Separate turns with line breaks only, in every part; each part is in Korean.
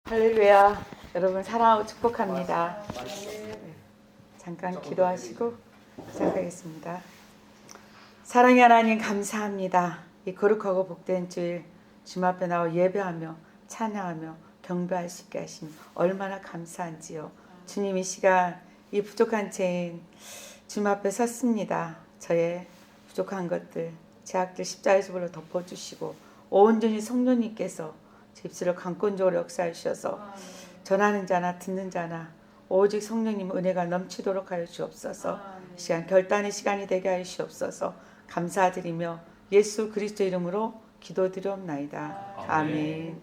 할렐루야. 여러분 사랑하고 축복합니다. 잠깐 기도하시고 시작하겠습니다. 사랑의 하나님 감사합니다. 이 거룩하고 복된 주일 주님 앞에 나와 예배하며 찬양하며 경배할 수 있게 하신 얼마나 감사한지요. 주님 이 시간 이 부족한 죄인 주님 앞에 섰습니다. 저의 부족한 것들 죄악들 십자가의 수고로 덮어주시고 온전히 성령님께서 제 입술을 강권적으로 역사해 주셔서 전하는 자나 듣는 자나 오직 성령님 은혜가 넘치도록 하여 주옵소서. 이 시간 결단의 시간이 되게 하여 주옵소서. 감사드리며 예수 그리스도 이름으로 기도드리옵나이다. 아멘.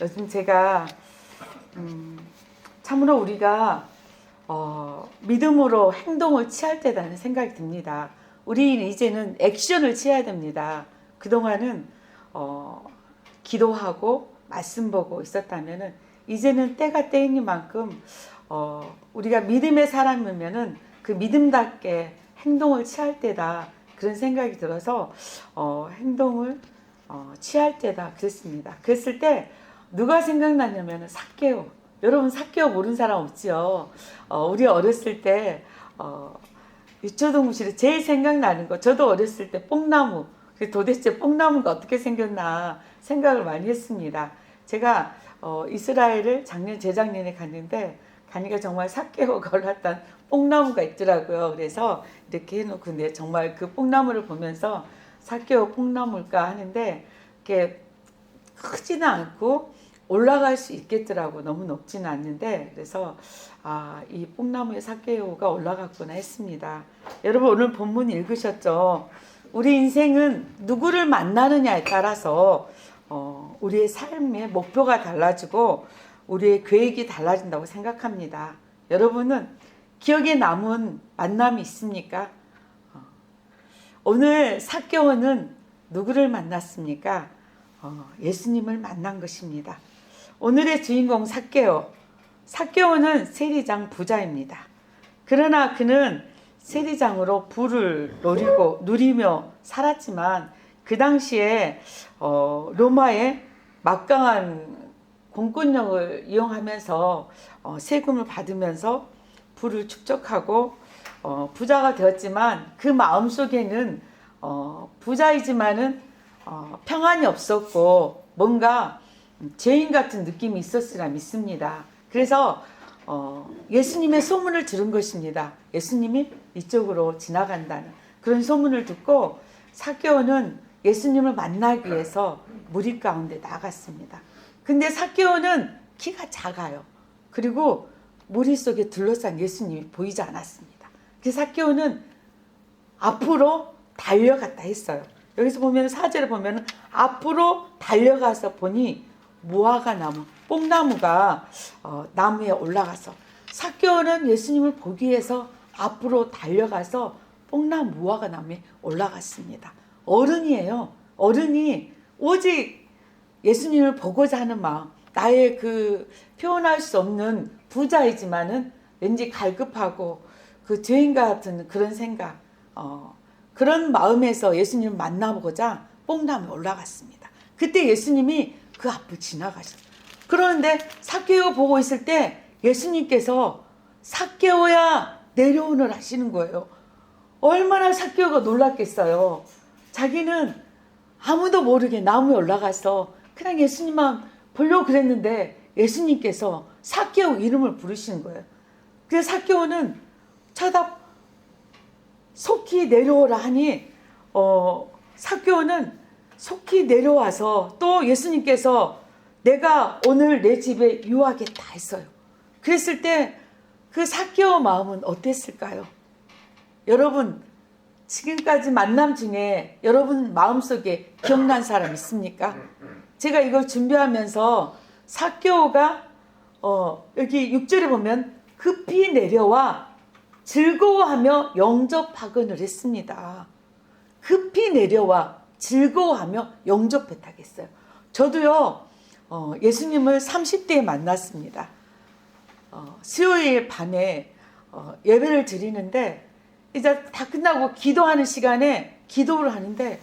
요즘 제가 참으로 우리가 믿음으로 행동을 취할 때라는 생각이 듭니다. 우리는 이제는 액션을 취해야 됩니다. 그동안은 기도하고 말씀 보고 있었다면은 이제는 때가 때인 만큼 우리가 믿음의 사람이면은 그 믿음답게 행동을 취할 때다 그런 생각이 들어서 행동을 취할 때다 그랬습니다. 그랬을 때 누가 생각나냐면은 삭개오. 여러분 삭개오 모르는 사람 없지요. 우리 어렸을 때 유초동무실에 제일 생각나는 거 저도 어렸을 때 뽕나무. 도대체 뽕나무가 어떻게 생겼나 생각을 많이 했습니다. 제가 이스라엘을 재작년에 갔는데 가니까 정말 삭개오가 올랐던 뽕나무가 있더라고요. 그래서 이렇게 해놓고 근데 정말 그 뽕나무를 보면서 삭개오 뽕나무일까 하는데 이렇게 크지는 않고 올라갈 수 있겠더라고. 너무 높지는 않는데 그래서 이 뽕나무에 삭개오가 올라갔구나 했습니다. 여러분 오늘 본문 읽으셨죠? 우리 인생은 누구를 만나느냐에 따라서 우리의 삶의 목표가 달라지고 우리의 계획이 달라진다고 생각합니다. 여러분은 기억에 남은 만남이 있습니까? 오늘 삭개오는 누구를 만났습니까? 예수님을 만난 것입니다. 오늘의 주인공 삭개오. 삭개오는 세리장 부자입니다. 그러나 그는 세리장으로 부를 누리며 살았지만 그 당시에 로마의 막강한 공권력을 이용하면서 세금을 받으면서 부를 축적하고 부자가 되었지만 그 마음속에는 부자이지만은 평안이 없었고 뭔가 죄인 같은 느낌이 있었으라 믿습니다. 그래서 예수님의 소문을 들은 것입니다. 예수님이 이쪽으로 지나간다는 그런 소문을 듣고 삭개오는 예수님을 만나기 위해서 무리 가운데 나갔습니다. 근데 삭개오는 키가 작아요. 그리고 무리 속에 둘러싼 예수님이 보이지 않았습니다. 그래서 삭개오는 앞으로 달려갔다 했어요. 여기서 보면 4절에 보면 앞으로 달려가서 보니 무화과 나무, 뽕나무가 나무에 올라가서 삭개오는 예수님을 보기 위해서 앞으로 달려가서 뽕나무 무화과 나무에 올라갔습니다. 어른이에요. 어른이 오직 예수님을 보고자 하는 마음, 나의 그 표현할 수 없는 부자이지만은 왠지 갈급하고 그 죄인 같은 그런 생각, 그런 마음에서 예수님을 만나보고자 뽕나무에 올라갔습니다. 그때 예수님이 그 앞을 지나가셨어요. 그런데 삭개오 보고 있을 때 예수님께서 삭개오야 내려오너라 하시는 거예요. 얼마나 삭개오가 놀랐겠어요. 자기는 아무도 모르게 나무에 올라가서 그냥 예수님만 보려고 그랬는데 예수님께서 삭개오 이름을 부르시는 거예요. 그래서 삭개오는 속히 내려오라 하니 삭개오는 속히 내려와서 또 예수님께서 내가 오늘 내 집에 유하겠다 했어요. 그랬을 때 그 삭개오 마음은 어땠을까요? 여러분 지금까지 만남 중에 여러분 마음속에 기억난 사람 있습니까? 제가 이걸 준비하면서 삭개오가 여기 6절에 보면 급히 내려와 즐거워하며 영접하거늘 했습니다. 급히 내려와 즐거워하며 영접했다고 했어요. 저도요 예수님을 30대에 만났습니다. 수요일 밤에 예배를 드리는데 이제 다 끝나고 기도하는 시간에 기도를 하는데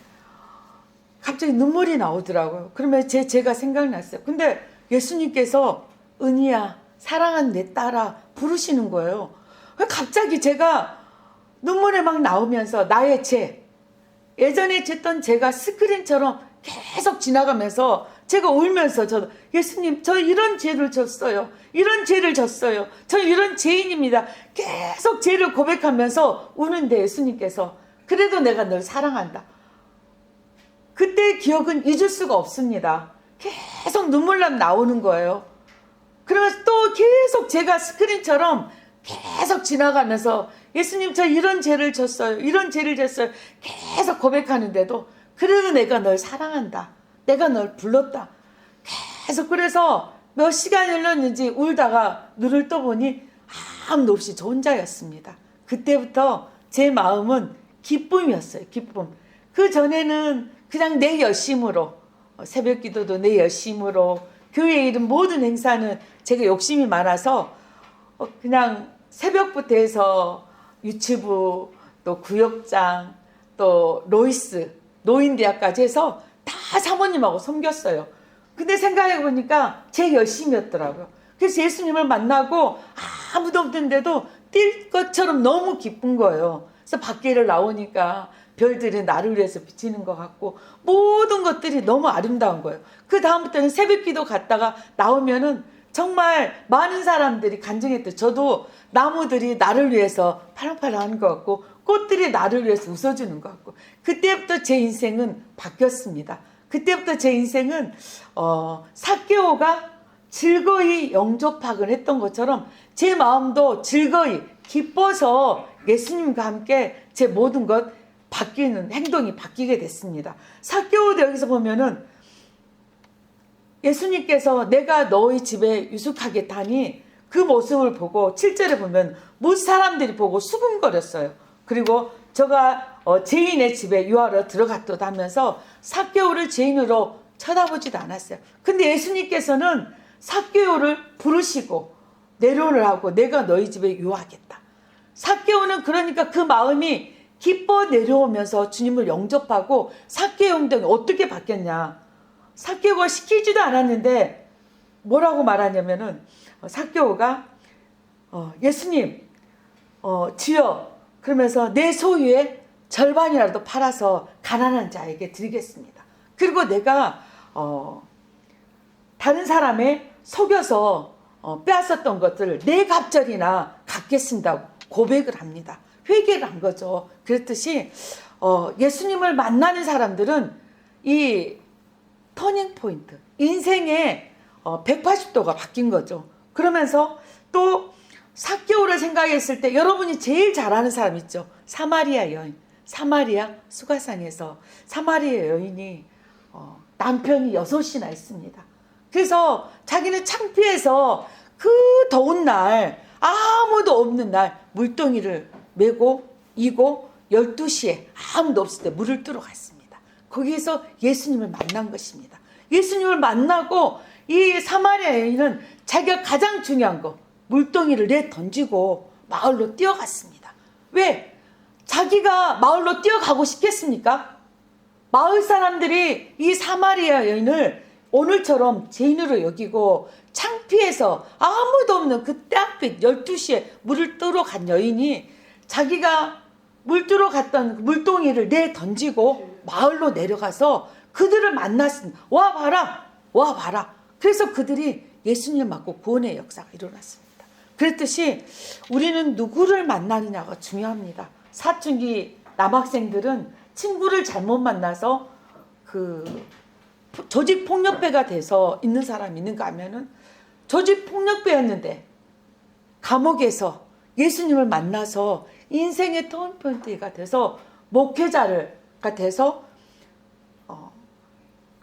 갑자기 눈물이 나오더라고요. 그러면 제가 생각났어요. 근데 예수님께서 은희야, 사랑한 내 딸아 부르시는 거예요. 갑자기 제가 눈물이 막 나오면서 나의 예전에 졌던 제가 스크린처럼 계속 지나가면서 제가 울면서 예수님 저 이런 죄를 졌어요. 이런 죄를 졌어요. 저 이런 죄인입니다. 계속 죄를 고백하면서 우는데 예수님께서 그래도 내가 널 사랑한다. 그때의 기억은 잊을 수가 없습니다. 계속 눈물남 나오는 거예요. 그러면서 또 계속 제가 스크린처럼 계속 지나가면서 예수님 저 이런 죄를 졌어요. 이런 죄를 졌어요. 계속 고백하는데도 그래도 내가 널 사랑한다. 내가 널 불렀다. 계속 그래서 몇 시간이 흘렀는지 울다가 눈을 떠보니 아무도 없이 저 혼자였습니다. 그때부터 제 마음은 기쁨이었어요. 기쁨. 그 전에는 그냥 내 열심으로 새벽 기도도 내 열심으로 교회에 이른 모든 행사는 제가 욕심이 많아서 그냥 새벽부터 해서 유치부 또 구역장 또 로이스 노인대학까지 해서 다 사모님하고 섬겼어요. 근데 생각해 보니까 제 열심이었더라고요. 그래서 예수님을 만나고 아무도 없는데도 뛸 것처럼 너무 기쁜 거예요. 그래서 밖에를 나오니까 별들이 나를 위해서 비치는 것 같고 모든 것들이 너무 아름다운 거예요. 그 다음부터는 새벽기도 갔다가 나오면은 정말 많은 사람들이 간증했대요. 저도 나무들이 나를 위해서 파랑파랑한 것 같고 꽃들이 나를 위해서 웃어주는 것 같고 그때부터 제 인생은 바뀌었습니다. 그때부터 제 인생은 삭개오가 즐거이 영접학을 했던 것처럼 제 마음도 즐거이 기뻐서 예수님과 함께 제 모든 것 바뀌는 행동이 바뀌게 됐습니다. 삭개오도 여기서 보면은 예수님께서 내가 너희 집에 유숙하겠다니 그 모습을 보고 7절에 보면 모든 사람들이 보고 수군거렸어요. 그리고 저가 죄인의 집에 유하러 들어갔다 하면서 삭개오를 죄인으로 쳐다보지도 않았어요. 근데 예수님께서는 삭개오를 부르시고 내려오를 하고 내가 너희 집에 유하겠다. 삭개오는 그러니까 그 마음이 기뻐 내려오면서 주님을 영접하고 삭개오 행동이 어떻게 바뀌었냐. 삭개오가 시키지도 않았는데 뭐라고 말하냐면은 삭개오가 예수님 주여 그러면서 내 소유의 절반이라도 팔아서 가난한 자에게 드리겠습니다. 그리고 내가 다른 사람의 속여서 빼앗았던 것들을 네 갑절이나 갚겠습니다고 고백을 합니다. 회개를 한 거죠. 그랬듯이 예수님을 만나는 사람들은 이 터닝 포인트, 인생의 180도가 바뀐 거죠. 그러면서 또 삭개오를 생각했을 때 여러분이 제일 잘 아는 사람 있죠. 사마리아 여인. 사마리아 수가상에서 사마리아 여인이 남편이 6이나 있습니다. 그래서 자기는 창피해서 그 더운 날 아무도 없는 날 물동이를 메고 이고 12시에 아무도 없을 때 물을 뜨러 갔습니다. 거기에서 예수님을 만난 것입니다. 예수님을 만나고 이 사마리아 여인은 자기가 가장 중요한 거 물동이를 내던지고 마을로 뛰어갔습니다. 왜? 자기가 마을로 뛰어가고 싶겠습니까? 마을 사람들이 이 사마리아 여인을 오늘처럼 죄인으로 여기고 창피해서 아무도 없는 그 때학빛 12시에 물을 뜨러 간 여인이 자기가 물 뜨러 갔던 물동이를 내던지고 마을로 내려가서 그들을 만났습니다. 와 봐라, 와 봐라. 그래서 그들이 예수님을 맞고 구원의 역사가 일어났습니다. 그랬듯이 우리는 누구를 만나느냐가 중요합니다. 사춘기 남학생들은 친구를 잘못 만나서 조직폭력배가 돼서 있는 사람이 있는가 하면은 조직폭력배였는데 감옥에서 예수님을 만나서 인생의 턴포인트가 돼서 목회자가 돼서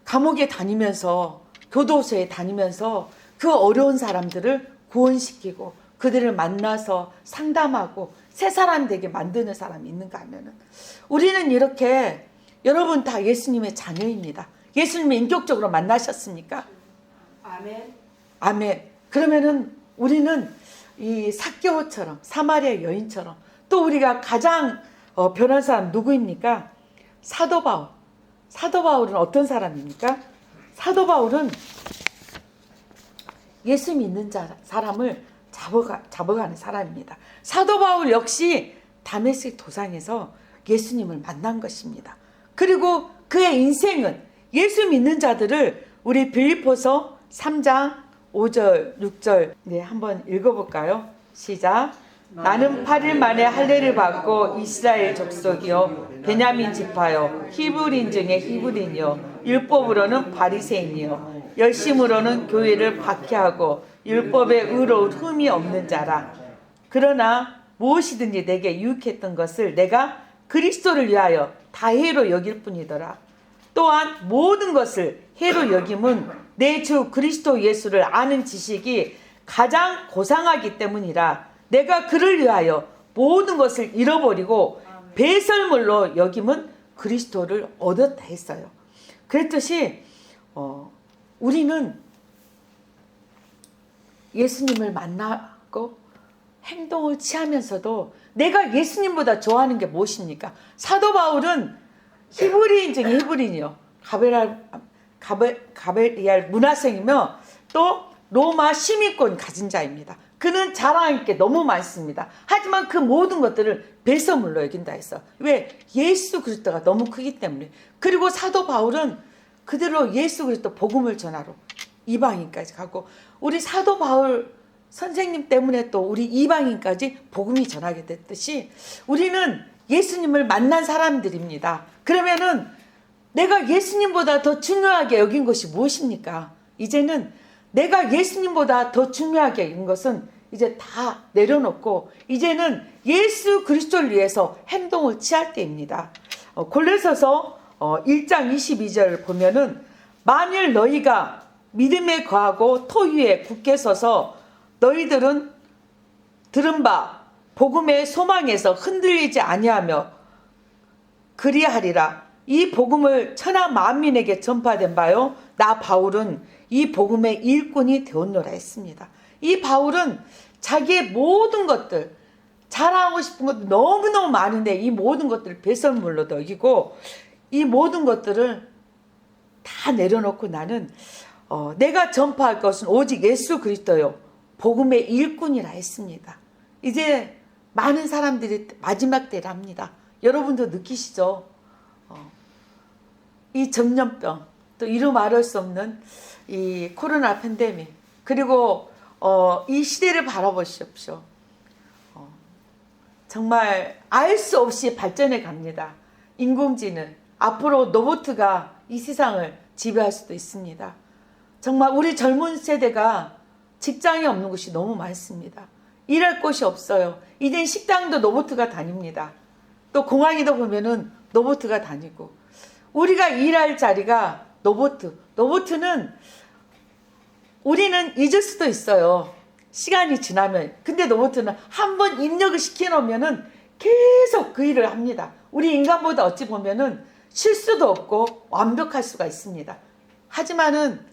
감옥에 다니면서 교도소에 다니면서 그 어려운 사람들을 구원시키고 그들을 만나서 상담하고 새 사람 되게 만드는 사람이 있는가 하면은 우리는 이렇게 여러분 다 예수님의 자녀입니다. 예수님을 인격적으로 만나셨습니까?
아멘.
아멘. 그러면은 우리는 이 삭개오처럼 사마리아 여인처럼 또 우리가 가장 변한 사람 누구입니까? 사도 바울. 사도 바울은 어떤 사람입니까? 사도 바울은 예수 믿는 사람을 잡아가는 사람입니다. 사도 바울 역시 다메섹 도상에서 예수님을 만난 것입니다. 그리고 그의 인생은 예수 믿는 자들을 우리 빌립보서 3장 5절 6절 한번 읽어볼까요? 시작. 나는 8일 만에 할례를 받고 이스라엘 족속이요 베냐민 지파요 히브리인 중에 히브리인이요 율법으로는 바리새인이요 열심으로는 교회를 박해하고 율법에 의로운 흠이 없는 자라. 그러나 무엇이든지 내게 유익했던 것을 내가 그리스도를 위하여 다 해로 여길 뿐이더라. 또한 모든 것을 해로 여김은 내 주 그리스도 예수를 아는 지식이 가장 고상하기 때문이라. 내가 그를 위하여 모든 것을 잃어버리고 배설물로 여김은 그리스도를 얻었다 했어요. 그랬듯이 우리는 예수님을 만나고 행동을 취하면서도 내가 예수님보다 좋아하는 게 무엇입니까? 사도 바울은 히브리인 중에 히브리인이요 가벨리알 문화생이며 또 로마 시민권 가진 자입니다. 그는 자랑할 게 너무 많습니다. 하지만 그 모든 것들을 배설물로 여긴다 했어. 왜? 예수 그리스도가 너무 크기 때문에. 그리고 사도 바울은 그대로 예수 그리스도 복음을 전하러 이방인까지 가고, 우리 사도 바울 선생님 때문에 또 우리 이방인까지 복음이 전하게 됐듯이 우리는 예수님을 만난 사람들입니다. 그러면은 내가 예수님보다 더 중요하게 여긴 것이 무엇입니까? 이제는 내가 예수님보다 더 중요하게 여긴 것은 이제 다 내려놓고 이제는 예수 그리스도를 위해서 행동을 취할 때입니다. 골로새서 1장 22절 보면은 만일 너희가 믿음에 거하고 토 위에 굳게 서서 너희들은 들은 바 복음의 소망에서 흔들리지 아니하며 그리하리라. 이 복음을 천하 만민에게 전파된 바요 나 바울은 이 복음의 일꾼이 되었노라 했습니다. 이 바울은 자기의 모든 것들, 자랑하고 싶은 것도 너무너무 많은데 이 모든 것들을 배설물로 여기고 이 모든 것들을 다 내려놓고 나는 내가 전파할 것은 오직 예수 그리스도요 복음의 일꾼이라 했습니다. 이제 많은 사람들이 마지막 때랍니다. 여러분도 느끼시죠? 이 전염병, 또 이루 말할 수 없는 이 코로나 팬데믹, 그리고 이 시대를 바라보십시오. 정말 알 수 없이 발전해 갑니다. 인공지능, 앞으로 로봇가 이 세상을 지배할 수도 있습니다. 정말 우리 젊은 세대가 직장이 없는 곳이 너무 많습니다. 일할 곳이 없어요. 이젠 식당도 로봇가 다닙니다. 또 공항에도 보면은 로봇가 다니고, 우리가 일할 자리가 로봇은 우리는 잊을 수도 있어요. 시간이 지나면. 근데 로봇은 한번 입력을 시켜놓으면은 계속 그 일을 합니다. 우리 인간보다 어찌 보면은 실수도 없고 완벽할 수가 있습니다. 하지만은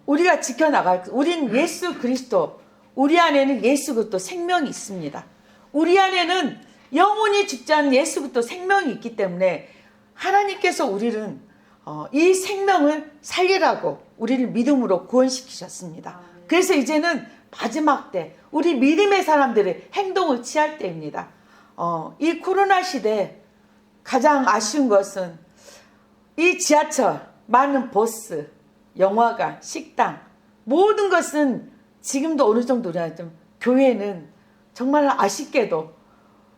우리가 지켜나갈, 우린 예수 그리스도, 우리 안에는 예수 그리스도 생명이 있습니다. 우리 안에는 영원히 죽지 않은 예수 그리스도 생명이 있기 때문에 하나님께서 우리는 이 생명을 살리라고 우리를 믿음으로 구원시키셨습니다. 그래서 이제는 마지막 때 우리 믿음의 사람들의 행동을 취할 때입니다. 이 코로나 시대에 가장 아쉬운 것은 이 지하철, 많은 버스, 영화관, 식당, 모든 것은 지금도 어느 정도냐, 좀 교회는 정말 아쉽게도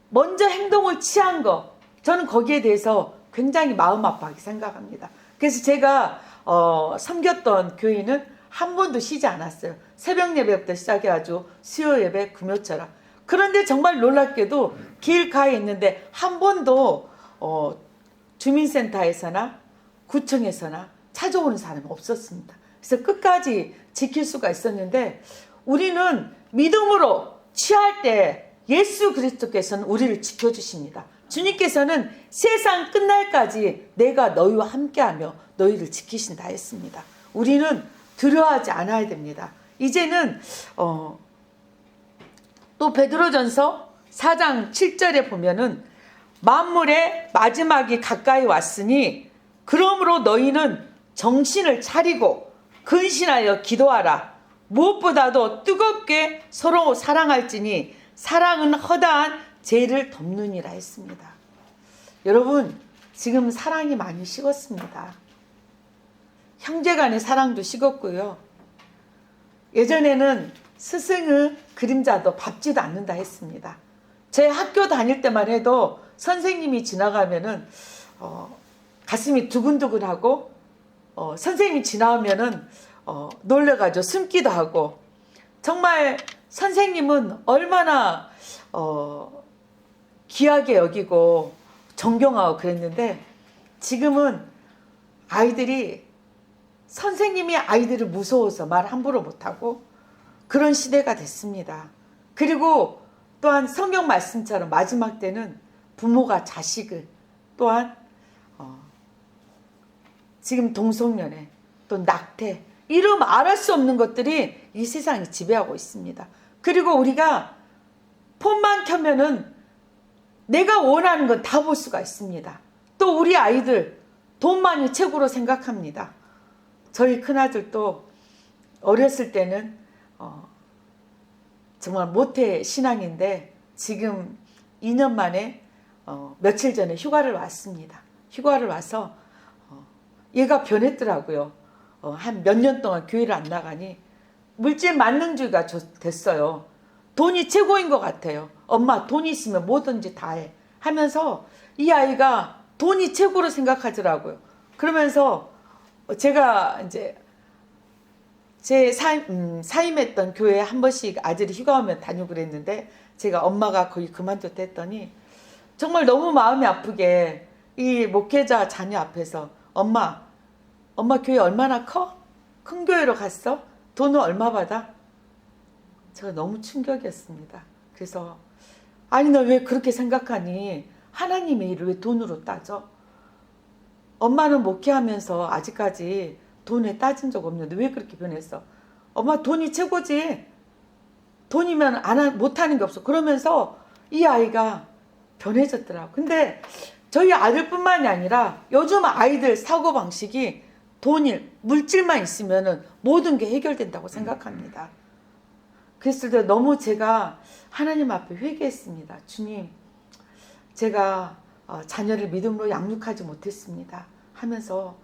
먼저 행동을 취한 거, 저는 거기에 대해서 굉장히 마음 아파하게 생각합니다. 그래서 제가 섬겼던 교회는 한 번도 쉬지 않았어요. 새벽 예배부터 시작해가지고 수요 예배, 금요철학. 그런데 정말 놀랍게도 길가에 있는데 한 번도 주민센터에서나 구청에서나 찾아오는 사람이 없었습니다. 그래서 끝까지 지킬 수가 있었는데, 우리는 믿음으로 취할 때 예수 그리스도께서는 우리를 지켜주십니다. 주님께서는 세상 끝날까지 내가 너희와 함께하며 너희를 지키신다 했습니다. 우리는 두려워하지 않아야 됩니다. 이제는 또 베드로전서 4장 7절에 보면은 만물의 마지막이 가까이 왔으니 그러므로 너희는 정신을 차리고 근신하여 기도하라. 무엇보다도 뜨겁게 서로 사랑할지니 사랑은 허다한 죄를 덮느니라 했습니다. 여러분, 지금 사랑이 많이 식었습니다. 형제간의 사랑도 식었고요. 예전에는 스승의 그림자도 밟지도 않는다 했습니다. 제 학교 다닐 때만 해도 선생님이 지나가면은 가슴이 두근두근하고 선생님이 지나오면은 놀래가지고 숨기도 하고, 정말 선생님은 얼마나 귀하게 여기고 존경하고 그랬는데, 지금은 아이들이 선생님이 아이들을 무서워서 말 함부로 못하고 그런 시대가 됐습니다. 그리고 또한 성경 말씀처럼 마지막 때는 부모가 자식을, 또한 지금 동성연애, 또 낙태, 이름 알할 수 없는 것들이 이 세상에 지배하고 있습니다. 그리고 우리가 폰만 켜면은 내가 원하는 건 다 볼 수가 있습니다. 또 우리 아이들 돈만이 최고로 생각합니다. 저희 큰아들도 어렸을 때는 정말 모태 신앙인데 지금 2년 만에 며칠 전에 휴가를 왔습니다. 휴가를 와서 얘가 변했더라고요. 한 몇 년 동안 교회를 안 나가니 물질 만능주의가 됐어요. 돈이 최고인 것 같아요. 엄마, 돈이 있으면 뭐든지 다 해 하면서 이 아이가 돈이 최고로 생각하더라고요. 그러면서 제가 이제 제 사임했던 교회에 한 번씩 아들이 휴가 오면 다니고 그랬는데, 제가 엄마가 거의 그만뒀다 했더니 정말 너무 마음이 아프게 이 목회자 자녀 앞에서 엄마 교회 얼마나 커? 큰 교회로 갔어? 돈은 얼마 받아? 제가 너무 충격이었습니다. 그래서 아니 너 왜 그렇게 생각하니? 하나님의 일을 왜 돈으로 따져? 엄마는 목회하면서 아직까지 돈에 따진 적 없는데 왜 그렇게 변했어? 엄마 돈이 최고지. 돈이면 못하는 게 없어. 그러면서 이 아이가 변해졌더라고. 근데 저희 아들뿐만이 아니라 요즘 아이들 사고방식이 돈이, 물질만 있으면 모든 게 해결된다고 생각합니다. 그랬을 때 너무 제가 하나님 앞에 회개했습니다. 주님, 제가 자녀를 믿음으로 양육하지 못했습니다 하면서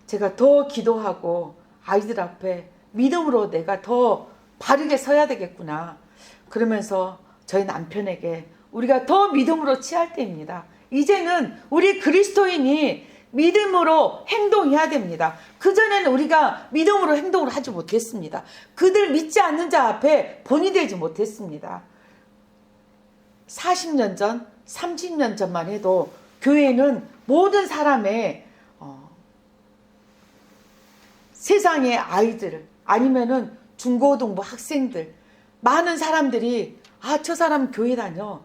제가 더 기도하고 아이들 앞에 믿음으로 내가 더 바르게 서야 되겠구나. 그러면서 저희 남편에게 우리가 더 믿음으로 취할 때입니다. 이제는 우리 그리스도인이 믿음으로 행동해야 됩니다. 그전에는 우리가 믿음으로 행동을 하지 못했습니다. 그들 믿지 않는 자 앞에 본이 되지 못했습니다. 40년 전, 30년 전만 해도 교회는 모든 사람의 세상의 아이들을, 아니면은 중고등부 학생들, 많은 사람들이 저 사람 교회 다녀.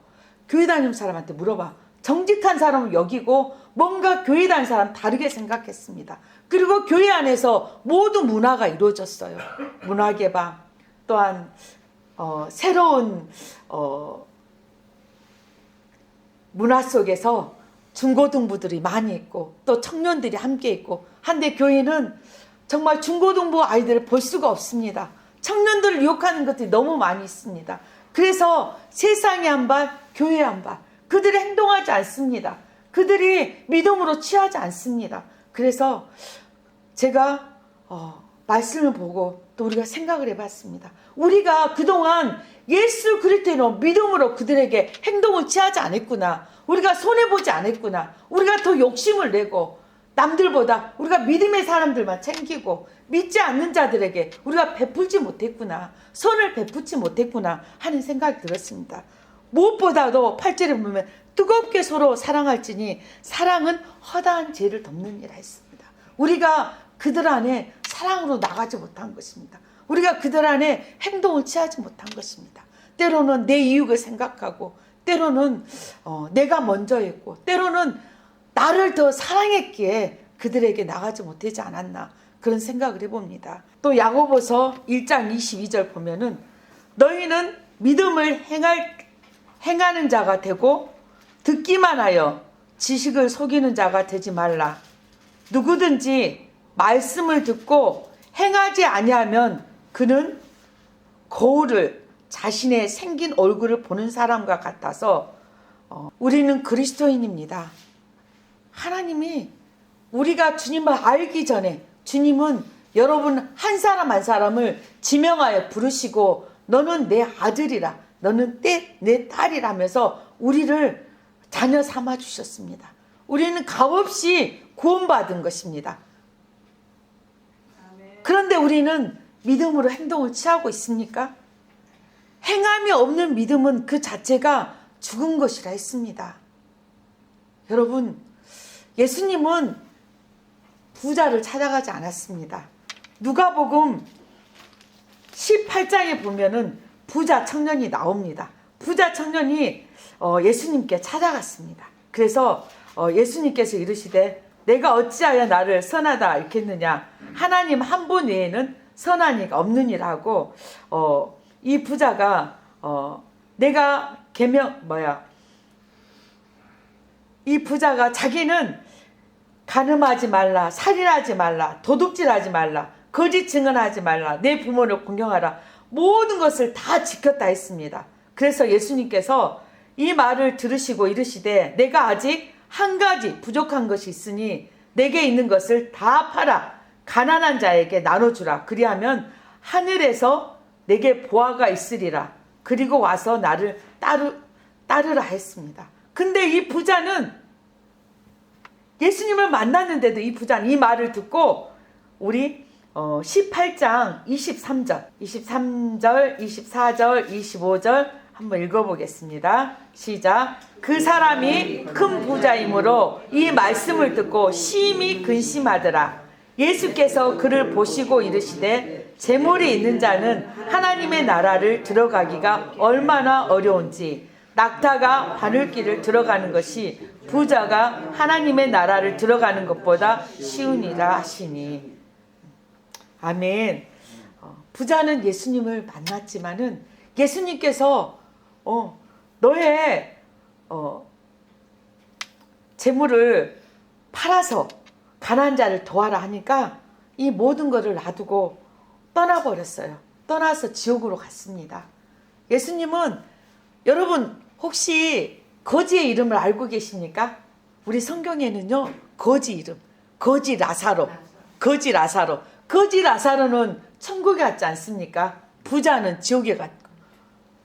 교회 다니는 사람한테 물어봐. 정직한 사람을 여기고 뭔가 교회 다니는 사람 다르게 생각했습니다. 그리고 교회 안에서 모두 문화가 이루어졌어요. 문화개방, 또한 새로운 문화 속에서 중고등부들이 많이 있고 또 청년들이 함께 있고 한데, 교회는 정말 중고등부 아이들을 볼 수가 없습니다. 청년들을 유혹하는 것들이 너무 많이 있습니다. 그래서 세상에 한 발, 교회에 한 발, 그들이 행동하지 않습니다. 그들이 믿음으로 취하지 않습니다. 그래서 제가 말씀을 보고 또 우리가 생각을 해봤습니다. 우리가 그동안 예수 그리스도로 믿음으로 그들에게 행동을 취하지 않았구나. 우리가 손해보지 않았구나. 우리가 더 욕심을 내고 남들보다 우리가 믿음의 사람들만 챙기고 믿지 않는 자들에게 우리가 베풀지 못했구나. 선을 베풀지 못했구나 하는 생각이 들었습니다. 무엇보다도 8절에 보면 뜨겁게 서로 사랑할지니 사랑은 허다한 죄를 덮느니라 했습니다. 우리가 그들 안에 사랑으로 나가지 못한 것입니다. 우리가 그들 안에 행동을 취하지 못한 것입니다. 때로는 내 이익을 생각하고, 때로는 내가 먼저였고, 때로는 나를 더 사랑했기에 그들에게 나가지 못하지 않았나, 그런 생각을 해봅니다. 또 야고보서 1장 22절 보면은 너희는 믿음을 행하는 자가 되고 듣기만 하여 지식을 속이는 자가 되지 말라. 누구든지 말씀을 듣고 행하지 아니하면 그는 거울을 자신의 생긴 얼굴을 보는 사람과 같아서 우리는 그리스도인입니다. 하나님이 우리가 주님을 알기 전에 주님은 여러분 한 사람 한 사람을 지명하여 부르시고 너는 내 아들이라 너는 내 딸이라면서 우리를 자녀 삼아 주셨습니다. 우리는 값없이 구원받은 것입니다. 그런데 우리는 믿음으로 행동을 취하고 있습니까? 행함이 없는 믿음은 그 자체가 죽은 것이라 했습니다. 여러분, 예수님은 부자를 찾아가지 않았습니다. 누가복음 18장에 보면은 부자 청년이 나옵니다. 부자 청년이 예수님께 찾아갔습니다. 그래서 예수님께서 이르시되 내가 어찌하여 나를 선하다 이렇게 했느냐, 하나님 한 분 외에는 선한 이가 없느니라고. 이 부자가 내가 이 부자가 자기는 간음하지 말라, 살인하지 말라, 도둑질하지 말라, 거짓 증언하지 말라, 내 부모를 공경하라, 모든 것을 다 지켰다 했습니다. 그래서 예수님께서 이 말을 들으시고 이르시되 내가 아직 한 가지 부족한 것이 있으니 내게 있는 것을 다 팔아 가난한 자에게 나눠주라. 그리하면 하늘에서 내게 보화가 있으리라. 그리고 와서 나를 따르라 했습니다. 근데 이 부자는 예수님을 만났는데도 이 부자는 이 말을 듣고 우리 18장 23절, 24절, 25절 한번 읽어보겠습니다. 시작. 그 사람이 큰 부자이므로 이 말씀을 듣고 심히 근심하더라. 예수께서 그를 보시고 이르시되 재물이 있는 자는 하나님의 나라를 들어가기가 얼마나 어려운지 낙타가 바늘길을 들어가는 것이 부자가 하나님의 나라를 들어가는 것보다 쉬우니라 하시니. 아멘. 부자는 예수님을 만났지만은 예수님께서 너의 재물을 팔아서 가난한 자를 도와라 하니까 이 모든 것을 놔두고 떠나버렸어요. 떠나서 지옥으로 갔습니다. 예수님은 여러분 혹시 거지의 이름을 알고 계십니까? 우리 성경에는요 거지 이름, 거지 라사로, 거지 라사로. 거지 라사로는 천국에 갔지 않습니까? 부자는 지옥에 갔고.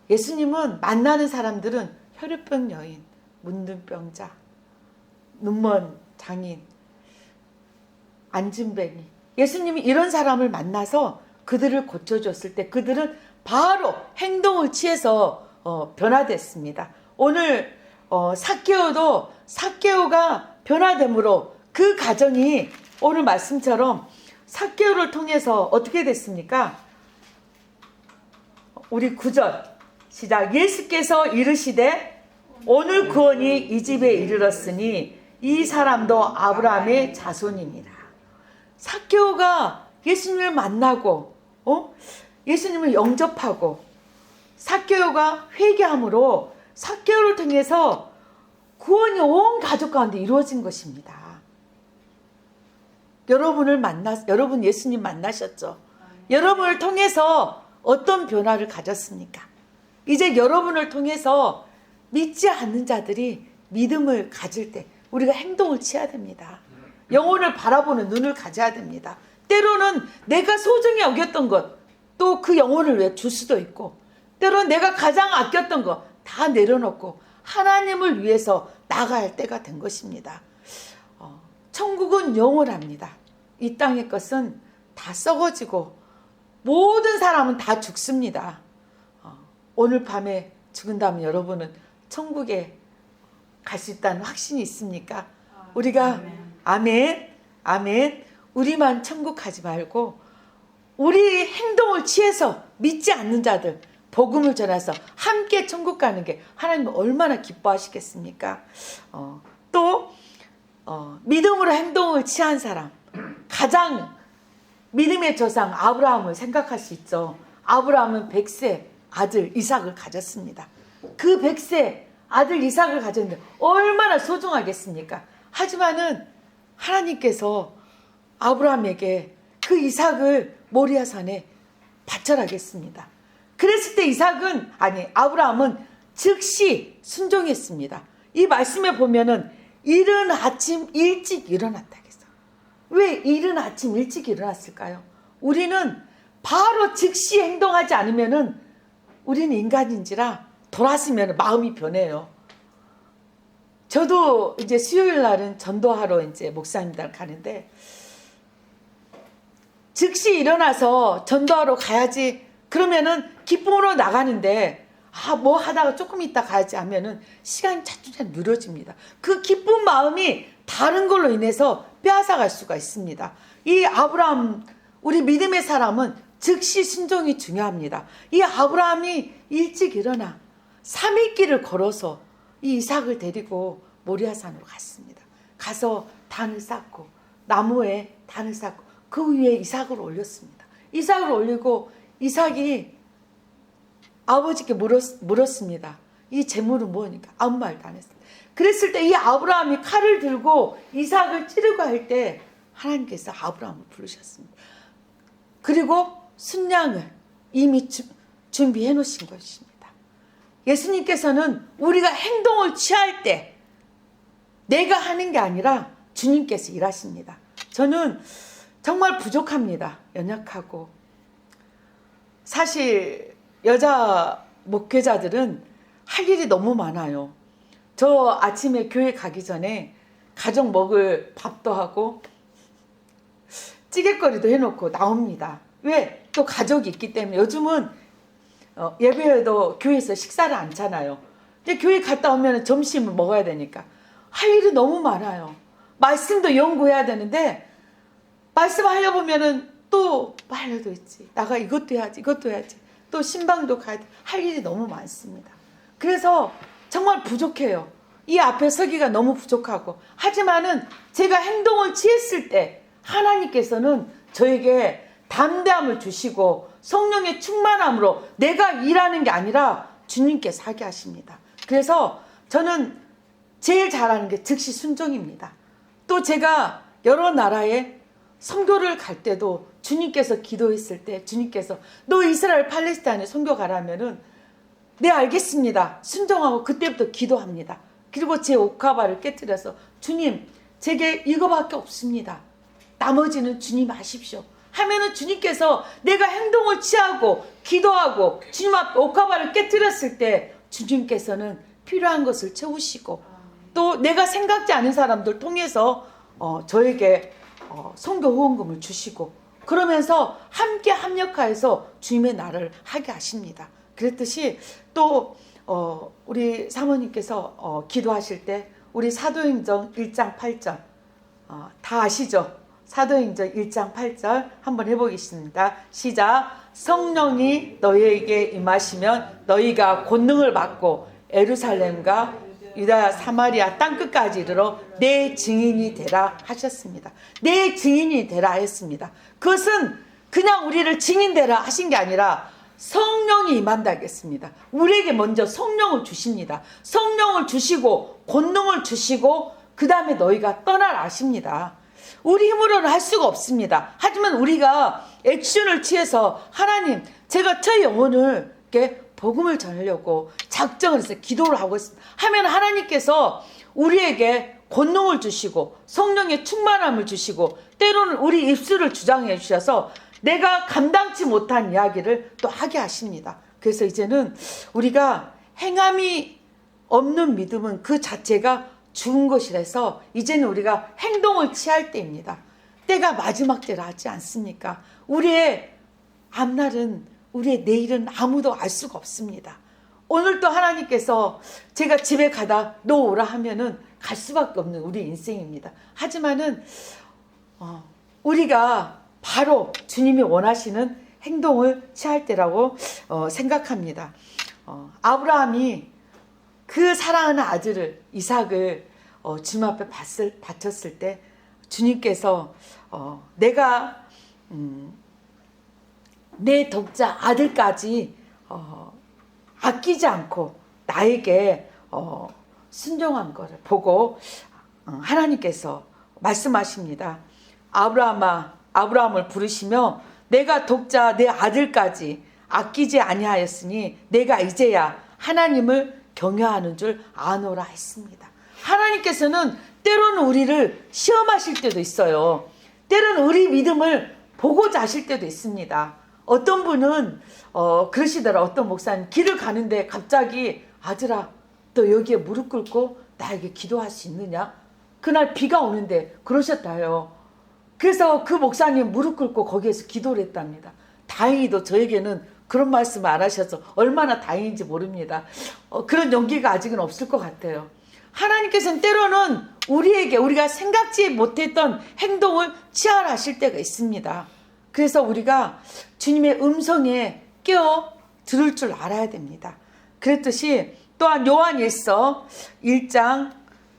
예수님은 만나는 사람들은 혈유병 여인, 문둥병자, 눈먼 장인, 안진뱅이. 예수님이 이런 사람을 만나서 그들을 고쳐줬을 때 그들은 바로 행동을 취해서 변화됐습니다. 오늘 삭개오가 변화됨으로 그 가정이 오늘 말씀처럼 삭개오를 통해서 어떻게 됐습니까? 우리 9절 시작. 예수께서 이르시되 오늘 구원이 이 집에 이르렀으니 이 사람도 아브라함의 자손이니라. 삭개오가 예수님을 만나고 예수님을 영접하고 삭개오가 회개함으로 삭개오를 통해서 구원이 온 가족 가운데 이루어진 것입니다. 여러분 예수님 만나셨죠? 여러분을 통해서 어떤 변화를 가졌습니까? 이제 여러분을 통해서 믿지 않는 자들이 믿음을 가질 때 우리가 행동을 취해야 됩니다. 영혼을 바라보는 눈을 가져야 됩니다. 때로는 내가 소중히 여겼던 것, 또 그 영혼을 왜 줄 수도 있고, 때로는 내가 가장 아꼈던 것 다 내려놓고 하나님을 위해서 나가야 할 때가 된 것입니다. 천국은 영원합니다. 이 땅의 것은 다 썩어지고 모든 사람은 다 죽습니다. 오늘 밤에 죽은다면 여러분은 천국에 갈 수 있다는 확신이 있습니까? 우리가 아멘, 아멘. 우리만 천국 가지 말고 우리 행동을 취해서 믿지 않는 자들 복음을 전해서 함께 천국 가는 게 하나님은 얼마나 기뻐하시겠습니까? 또 믿음으로 행동을 취한 사람, 가장 믿음의 조상 아브라함을 생각할 수 있죠. 아브라함은 100세 아들 이삭을 가졌습니다. 그 100세 아들 이삭을 가졌는데 얼마나 소중하겠습니까? 하지만은 하나님께서 아브라함에게 그 이삭을 모리아산에 바쳐라겠습니다. 그랬을 때 아브라함은 즉시 순종했습니다. 이 말씀에 보면은 이른 아침 일찍 일어났다 그랬어. 왜 이른 아침 일찍 일어났을까요? 우리는 바로 즉시 행동하지 않으면은 우리는 인간인지라 돌았으면 마음이 변해요. 저도 이제 수요일 날은 전도하러 이제 목사님들 가는데 즉시 일어나서 전도하러 가야지 그러면은 기쁨으로 나가는데 뭐 하다가 조금 있다 가야지 하면은 시간이 차츰 늘어집니다. 그 기쁜 마음이 다른 걸로 인해서 빼앗아갈 수가 있습니다. 이 아브라함 우리 믿음의 사람은 즉시 순종이 중요합니다. 이 아브라함이 일찍 일어나 3일 길을 걸어서 이 이삭을 데리고 모리아산으로 갔습니다. 가서 단을 쌓고 나무에 단을 쌓고 그 위에 이삭을 올렸습니다. 이삭을 올리고 이삭이 아버지께 물었습니다. 이 재물은 뭐니까 아무 말도 안 했습니다. 그랬을 때 이 아브라함이 칼을 들고 이삭을 찌르고 할 때 하나님께서 아브라함을 부르셨습니다. 그리고 순양을 이미 준비해 놓으신 것입니다. 예수님께서는 우리가 행동을 취할 때 내가 하는 게 아니라 주님께서 일하십니다. 저는 정말 부족합니다. 연약하고. 사실 여자 목회자들은 할 일이 너무 많아요. 저 아침에 교회 가기 전에 가족 먹을 밥도 하고 찌개거리도 해놓고 나옵니다. 왜? 또 가족이 있기 때문에. 요즘은 예배에도 교회에서 식사를 안 차나요. 근데 교회 갔다 오면 점심을 먹어야 되니까 할 일이 너무 많아요. 말씀도 연구해야 되는데 말씀하려 보면은 또 말려도 있지. 나가 이것도 해야지 이것도 해야지. 또 신방도 가야 돼. 할 일이 너무 많습니다. 그래서 정말 부족해요. 이 앞에 서기가 너무 부족하고. 하지만은 제가 행동을 취했을 때 하나님께서는 저에게 담대함을 주시고 성령의 충만함으로 내가 일하는 게 아니라 주님께서 하게 하십니다. 그래서 저는 제일 잘하는 게 즉시 순종입니다. 또 제가 여러 나라에 선교를 갈 때도 주님께서 기도했을 때 주님께서 너 이스라엘 팔레스타인에 선교 가라면은 네 알겠습니다. 순종하고 그때부터 기도합니다. 그리고 제 옥화바를 깨뜨려서 주님 제게 이거밖에 없습니다. 나머지는 주님 하십시오. 하면은 주님께서 내가 행동을 취하고 기도하고 주님 앞에 옥화바를 깨뜨렸을 때 주님께서는 필요한 것을 채우시고 또 내가 생각지 않은 사람들 통해서 저에게 선교 후원금을 주시고 그러면서 함께 합력하여서 주님의 나라를 하게 하십니다. 그랬듯이 또 우리 사모님께서 기도하실 때 우리 사도행전 1장 8절 다 아시죠? 사도행전 1장 8절 한번 해보겠습니다. 시작. 성령이 너희에게 임하시면 너희가 권능을 받고 예루살렘과 유다 사마리아 땅끝까지 이르러 내 증인이 되라 하셨습니다. 내 증인이 되라 했습니다. 그것은 그냥 우리를 증인되라 하신 게 아니라 성령이 임한다 했습니다. 우리에게 먼저 성령을 주십니다. 성령을 주시고 권능을 주시고 그 다음에 너희가 떠나라 하십니다. 우리 힘으로는 할 수가 없습니다. 하지만 우리가 액션을 취해서 하나님 제가 저 영혼을 이렇게 복음을 전하려고 작정을 해서 기도를 하고 있습니다. 하면 하나님께서 우리에게 권능을 주시고 성령의 충만함을 주시고 때로는 우리 입술을 주장해 주셔서 내가 감당치 못한 이야기를 또 하게 하십니다. 그래서 이제는 우리가 행함이 없는 믿음은 그 자체가 죽은 것이라서 이제는 우리가 행동을 취할 때입니다. 때가 마지막 때라 하지 않습니까? 우리의 앞날은 우리의 내일은 아무도 알 수가 없습니다. 오늘 또 하나님께서 제가 집에 가다 너 오라 하면은 갈 수밖에 없는 우리 인생입니다. 하지만은 우리가 바로 주님이 원하시는 행동을 취할 때라고 생각합니다. 아브라함이 그 사랑하는 아들을 이삭을 주님 앞에 바쳤을 때 주님께서 내가 내 독자 아들까지 아끼지 않고 나에게 순종한 것을 보고 하나님께서 말씀하십니다. 아브라함을 부르시며 내가 독자 내 아들까지 아끼지 아니하였으니 내가 이제야 하나님을 경외하는 줄 아노라 했습니다. 하나님께서는 때로는 우리를 시험하실 때도 있어요. 때로는 우리 믿음을 보고자 하실 때도 있습니다. 어떤 분은 그러시더라. 어떤 목사님 길을 가는데 갑자기 아들아 너 여기에 무릎 꿇고 나에게 기도할 수 있느냐? 그날 비가 오는데 그러셨다요. 그래서 그 목사님 무릎 꿇고 거기에서 기도를 했답니다. 다행히도 저에게는 그런 말씀을 안 하셔서 얼마나 다행인지 모릅니다. 그런 용기가 아직은 없을 것 같아요. 하나님께서는 때로는 우리에게 우리가 생각지 못했던 행동을 취하라 하실 때가 있습니다. 그래서 우리가 주님의 음성에 깨어 들을 줄 알아야 됩니다. 그랬듯이 또한 요한일서 1장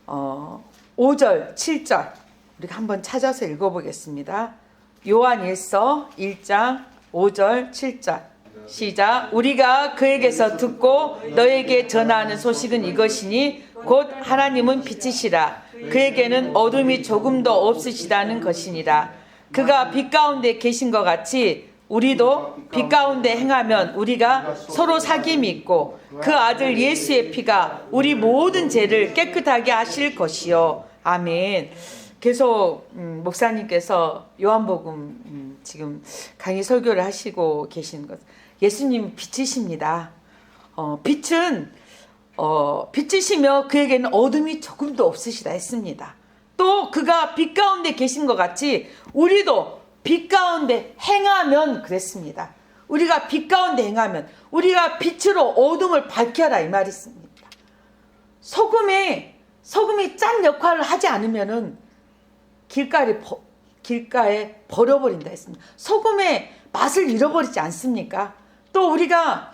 5절 7절 우리가 한번 찾아서 읽어보겠습니다. 요한일서 1장 5절 7절 시작. 우리가 그에게서 듣고 너에게 전하는 소식은 이것이니 곧 하나님은 빛이시라. 그에게는 어둠이 조금도 없으시다는 것이니라. 그가 빛 가운데 계신 것 같이 우리도 빛 가운데 행하면 우리가 서로 사귐이 있고 그 아들 예수의 피가 우리 모든 죄를 깨끗하게 하실 것이요. 아멘. 계속 목사님께서 요한복음 지금 강의 설교를 하시고 계신 것. 예수님 빛이십니다. 빛은 빛이시며 그에게는 어둠이 조금도 없으시다 했습니다. 또 그가 빛 가운데 계신 것 같이 우리도 빛 가운데 행하면 그랬습니다. 우리가 빛 가운데 행하면 우리가 빛으로 어둠을 밝혀라 이 말이 있습니다. 소금이 짠 역할을 하지 않으면은 길가에 버려버린다 했습니다. 소금의 맛을 잃어버리지 않습니까? 또 우리가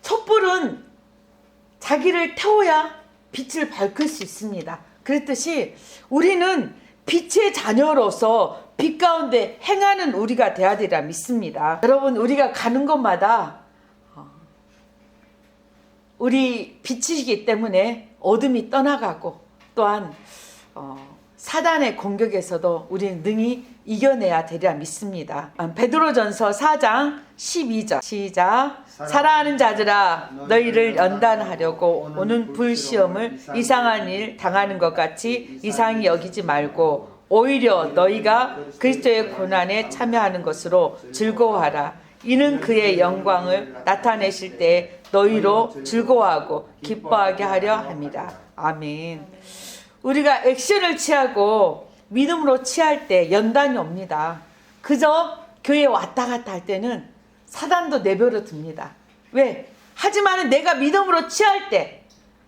촛불은 자기를 태워야 빛을 밝힐 수 있습니다. 그랬듯이 우리는 빛의 자녀로서 빛 가운데 행하는 우리가 되어야 되리라 믿습니다. 여러분 우리가 가는 곳마다 우리 빛이시기 때문에 어둠이 떠나가고 또한 사단의 공격에서도 우리는 능히 이겨내야 되리라 믿습니다. 베드로전서 4장 12절 시작. 사랑하는 자들아 너희를 연단하려고 오는 불시험을 이상한 일 당하는 것 같이 이상히 여기지 말고 오히려 너희가 그리스도의 고난에 참여하는 것으로 즐거워하라. 이는 그의 영광을 나타내실 때 너희로 즐거워하고 기뻐하게 하려 합니다. 아멘. 우리가 액션을 취하고 믿음으로 취할 때 연단이 옵니다. 그저 교회에 왔다 갔다 할 때는 사단도 내버려 둡니다. 왜? 하지만 내가 믿음으로 취할 때,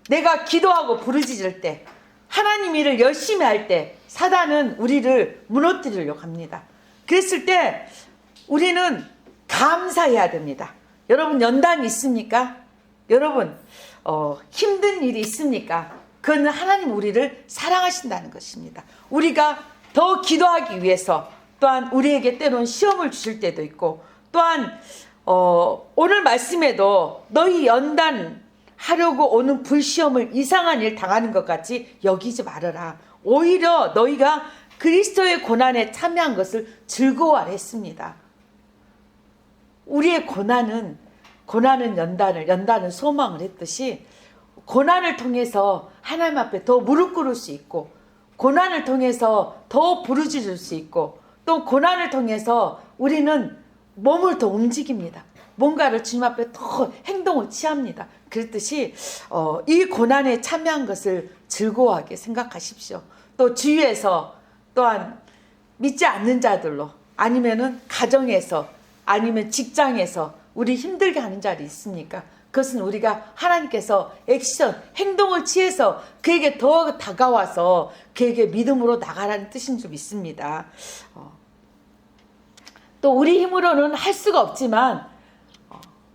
내가 기도하고 부르짖을 때, 하나님 일을 열심히 할 때 사단은 우리를 무너뜨리려고 합니다. 그랬을 때 우리는 감사해야 됩니다. 여러분 연단이 있습니까? 여러분 힘든 일이 있습니까? 그건 하나님 우리를 사랑하신다는 것입니다. 우리가 더 기도하기 위해서 또한 우리에게 때로는 시험을 주실 때도 있고 또한 오늘 말씀에도 너희 연단하려고 오는 불시험을 이상한 일 당하는 것 같이 여기지 말아라. 오히려 너희가 그리스도의 고난에 참여한 것을 즐거워하라 했습니다. 우리의 고난은 연단은 소망을 했듯이 고난을 통해서 하나님 앞에 더 무릎 꿇을 수 있고 고난을 통해서 더 부르짖을 수 있고 또 고난을 통해서 우리는 몸을 더 움직입니다. 뭔가를 주님 앞에 더 행동을 취합니다. 그랬듯이 이 고난에 참여한 것을 즐거워하게 생각하십시오. 또 주위에서 또한 믿지 않는 자들로 아니면은 가정에서 아니면 직장에서 우리 힘들게 하는 자리 있습니까? 그것은 우리가 하나님께서 액션, 행동을 취해서 그에게 더 다가와서 그에게 믿음으로 나가라는 뜻인 줄 믿습니다. 또 우리 힘으로는 할 수가 없지만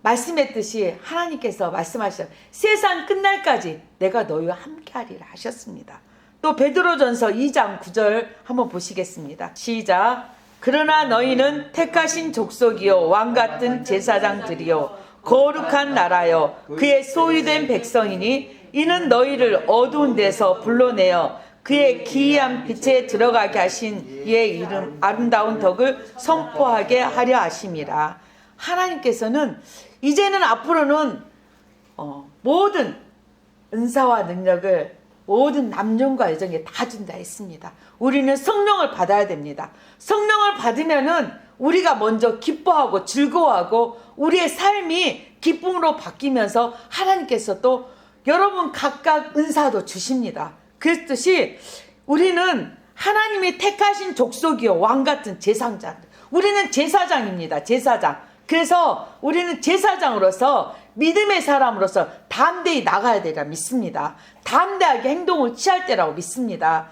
말씀했듯이 하나님께서 말씀하셨 세상 끝날까지 내가 너희와 함께하리라 하셨습니다. 또 베드로전서 2장 9절 한번 보시겠습니다. 시작. 그러나 너희는 택하신 족속이요 왕같은 제사장들이요 거룩한 나라요 그의 소유된 백성이니 이는 너희를 어두운 데서 불러내어 그의 기이한 빛에 들어가게 하신 이의 이름 아름다운 덕을 선포하게 하려 하심이라. 하나님께서는 이제는 앞으로는 모든 은사와 능력을 모든 남녀과 여성에 다 준다 했습니다. 우리는 성령을 받아야 됩니다. 성령을 받으면은 우리가 먼저 기뻐하고 즐거워하고 우리의 삶이 기쁨으로 바뀌면서 하나님께서 또 여러분 각각 은사도 주십니다. 그랬듯이 우리는 하나님이 택하신 족속이요 왕같은 제사장. 우리는 제사장입니다. 제사장. 그래서 우리는 제사장으로서 믿음의 사람으로서 담대히 나가야 되리라 믿습니다. 담대하게 행동을 취할 때라고 믿습니다.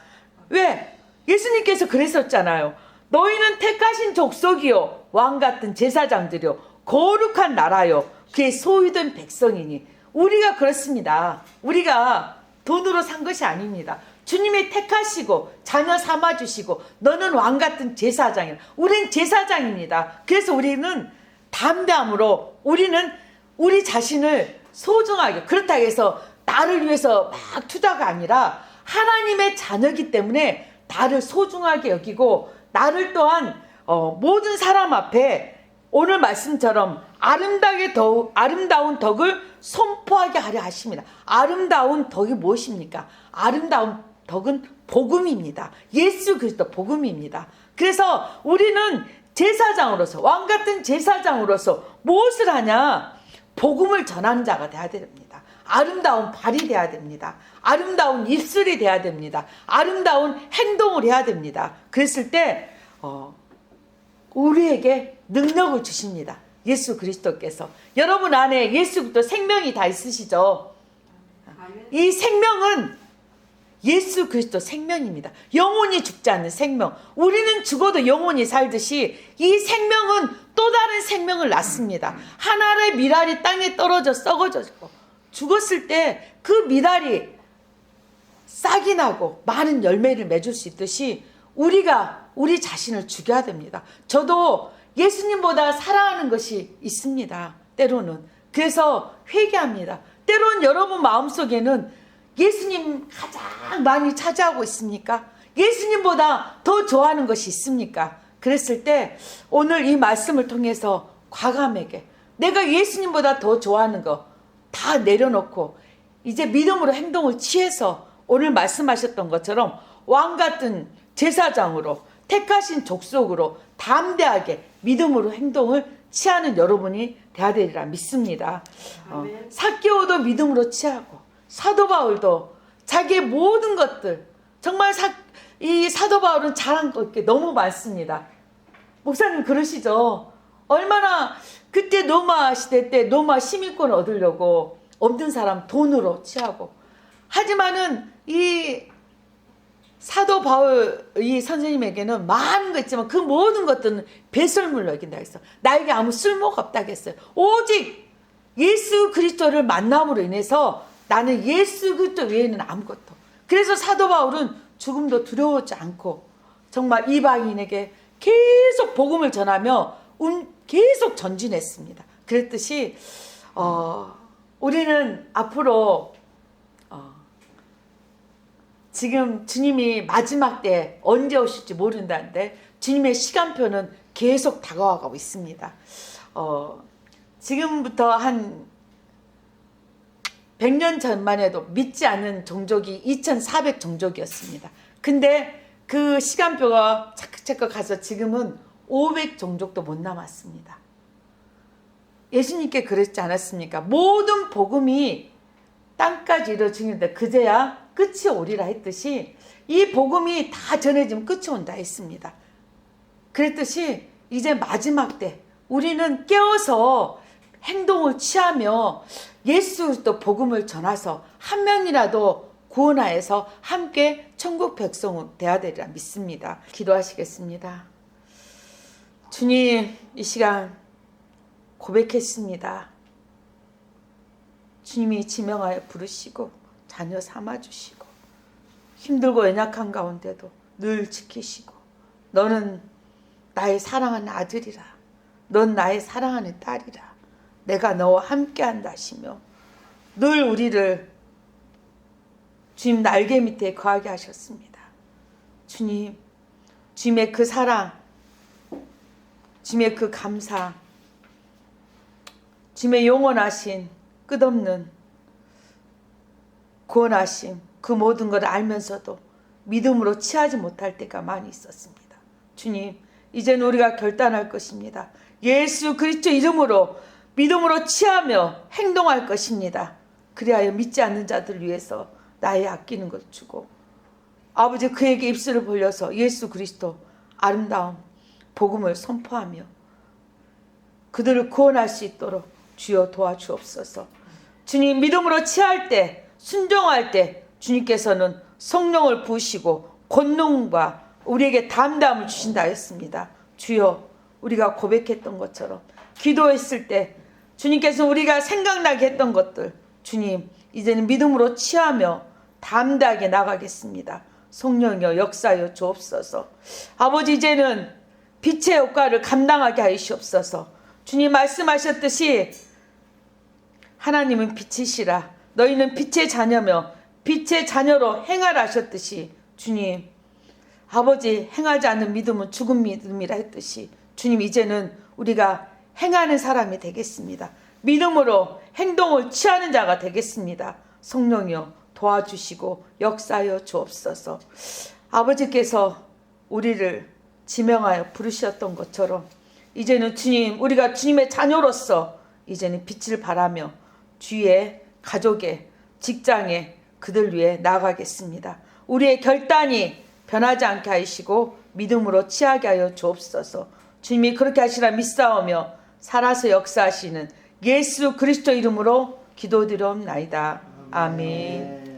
왜? 예수님께서 그랬었잖아요. 너희는 택하신 족속이요 왕같은 제사장들이요 거룩한 나라요 그의 소유된 백성이니. 우리가 그렇습니다. 우리가 돈으로 산 것이 아닙니다. 주님이 택하시고 자녀 삼아주시고 너는 왕같은 제사장이라. 우리는 제사장입니다. 그래서 우리는 담대함으로 우리는 우리 자신을 소중하게, 그렇다고 해서 나를 위해서 막 투자가 아니라 하나님의 자녀이기 때문에 나를 소중하게 여기고 나를 또한 모든 사람 앞에 오늘 말씀처럼 아름다운 덕을 선포하게 하려 하십니다. 아름다운 덕이 무엇입니까? 아름다운 덕은 복음입니다. 예수 그리스도 복음입니다. 그래서 우리는 제사장으로서 왕같은 제사장으로서 무엇을 하냐? 복음을 전하는 자가 돼야 됩니다. 아름다운 발이 돼야 됩니다. 아름다운 입술이 돼야 됩니다. 아름다운 행동을 해야 됩니다. 그랬을 때 우리에게 능력을 주십니다. 예수 그리스도께서. 여러분 안에 예수 그리스도 생명이 다 있으시죠? 이 생명은 예수 그리스도 생명입니다. 영혼이 죽지 않는 생명. 우리는 죽어도 영혼이 살듯이 이 생명은 또 다른 생명을 낳습니다. 하나의 미랄이 땅에 떨어져 썩어졌고 죽었을 때 그 미랄이 싹이 나고 많은 열매를 맺을 수 있듯이 우리가 우리 자신을 죽여야 됩니다. 저도 예수님보다 사랑하는 것이 있습니다. 때로는. 그래서 회개합니다. 때로는 여러분 마음속에는 예수님 가장 많이 차지하고 있습니까? 예수님보다 더 좋아하는 것이 있습니까? 그랬을 때 오늘 이 말씀을 통해서 과감하게 내가 예수님보다 더 좋아하는 거 다 내려놓고 이제 믿음으로 행동을 취해서 오늘 말씀하셨던 것처럼 왕같은 제사장으로 택하신 족속으로 담대하게 믿음으로 행동을 취하는 여러분이 돼야 되리라 믿습니다. 삭개오도 믿음으로 취하고 사도 바울도 자기의 모든 것들 정말 이 사도 바울은 잘한 것 너무 많습니다. 목사님 그러시죠? 얼마나 그때 로마 시대 때 로마 시민권을 얻으려고 없는 사람 돈으로 취하고 하지만은 이 사도 바울 이 선생님에게는 많은 거 있지만 그 모든 것들은 배설물로 여긴다 했어. 나에게 아무 쓸모가 없다고 했어요. 오직 예수 그리스도를 만남으로 인해서 나는 예수 그리스도 외에는 아무것도. 그래서 사도 바울은 죽음도 두려워하지 않고 정말 이방인에게 계속 복음을 전하며 계속 전진했습니다. 그랬듯이 우리는 앞으로 지금 주님이 마지막 때 언제 오실지 모른다는데 주님의 시간표는 계속 다가와가고 있습니다. 지금부터 한 100년 전만 해도 믿지 않는 종족이 2400 종족이었습니다. 근데 그 시간표가 차크차크 가서 지금은 500 종족도 못 남았습니다. 예수님께 그랬지 않았습니까? 모든 복음이 땅까지 이루어지는데 그제야 끝이 오리라 했듯이 이 복음이 다 전해지면 끝이 온다 했습니다. 그랬듯이 이제 마지막 때 우리는 깨어서 행동을 취하며 예수 그리스도 복음을 전해서 한 명이라도 구원하여서 함께 천국 백성은 되어야 되리라 믿습니다. 기도하시겠습니다. 주님, 이 시간 고백했습니다. 주님이 지명하여 부르시고 자녀 삼아주시고 힘들고 연약한 가운데도 늘 지키시고 너는 나의 사랑하는 아들이라 넌 나의 사랑하는 딸이라 내가 너와 함께한다 하시며 늘 우리를 주님 날개 밑에 거하게 하셨습니다. 주님, 주님의 그 사랑, 주님의 그 감사, 주님의 영원하신 끝없는 구원하심, 그 모든 것을 알면서도 믿음으로 취하지 못할 때가 많이 있었습니다. 주님, 이제는 우리가 결단할 것입니다. 예수 그리스도 이름으로 믿음으로 취하며 행동할 것입니다. 그리하여 믿지 않는 자들을 위해서 나의 아끼는 것 주고, 아버지 그에게 입술을 벌려서 예수 그리스도 아름다운 복음을 선포하며 그들을 구원할 수 있도록 주여 도와주옵소서. 주님, 믿음으로 취할 때, 순종할 때 주님께서는 성령을 부으시고 권능과 우리에게 담담을 주신다 했습니다. 주여, 우리가 고백했던 것처럼 기도했을 때 주님께서 우리가 생각나게 했던 것들, 주님 이제는 믿음으로 취하며 담대하게 나가겠습니다. 성령이여 역사하여 주옵소서. 아버지, 이제는 빛의 효과를 감당하게 하시옵소서. 주님 말씀하셨듯이 하나님은 빛이시라, 너희는 빛의 자녀며 빛의 자녀로 행하라 하셨듯이, 주님 아버지 행하지 않는 믿음은 죽은 믿음이라 했듯이, 주님 이제는 우리가 행하는 사람이 되겠습니다. 믿음으로 행동을 취하는 자가 되겠습니다. 성령이여 도와주시고 역사하여 주옵소서. 아버지께서 우리를 지명하여 부르셨던 것처럼 이제는 주님, 우리가 주님의 자녀로서 이제는 빛을 발하며 주위에, 가족에, 직장에 그들 위해 나아가겠습니다. 우리의 결단이 변하지 않게 하시고 믿음으로 취하게 하여 주옵소서. 주님이 그렇게 하시라 믿사오며 살아서 역사하시는 예수 그리스도 이름으로 기도드리옵나이다. 아멘.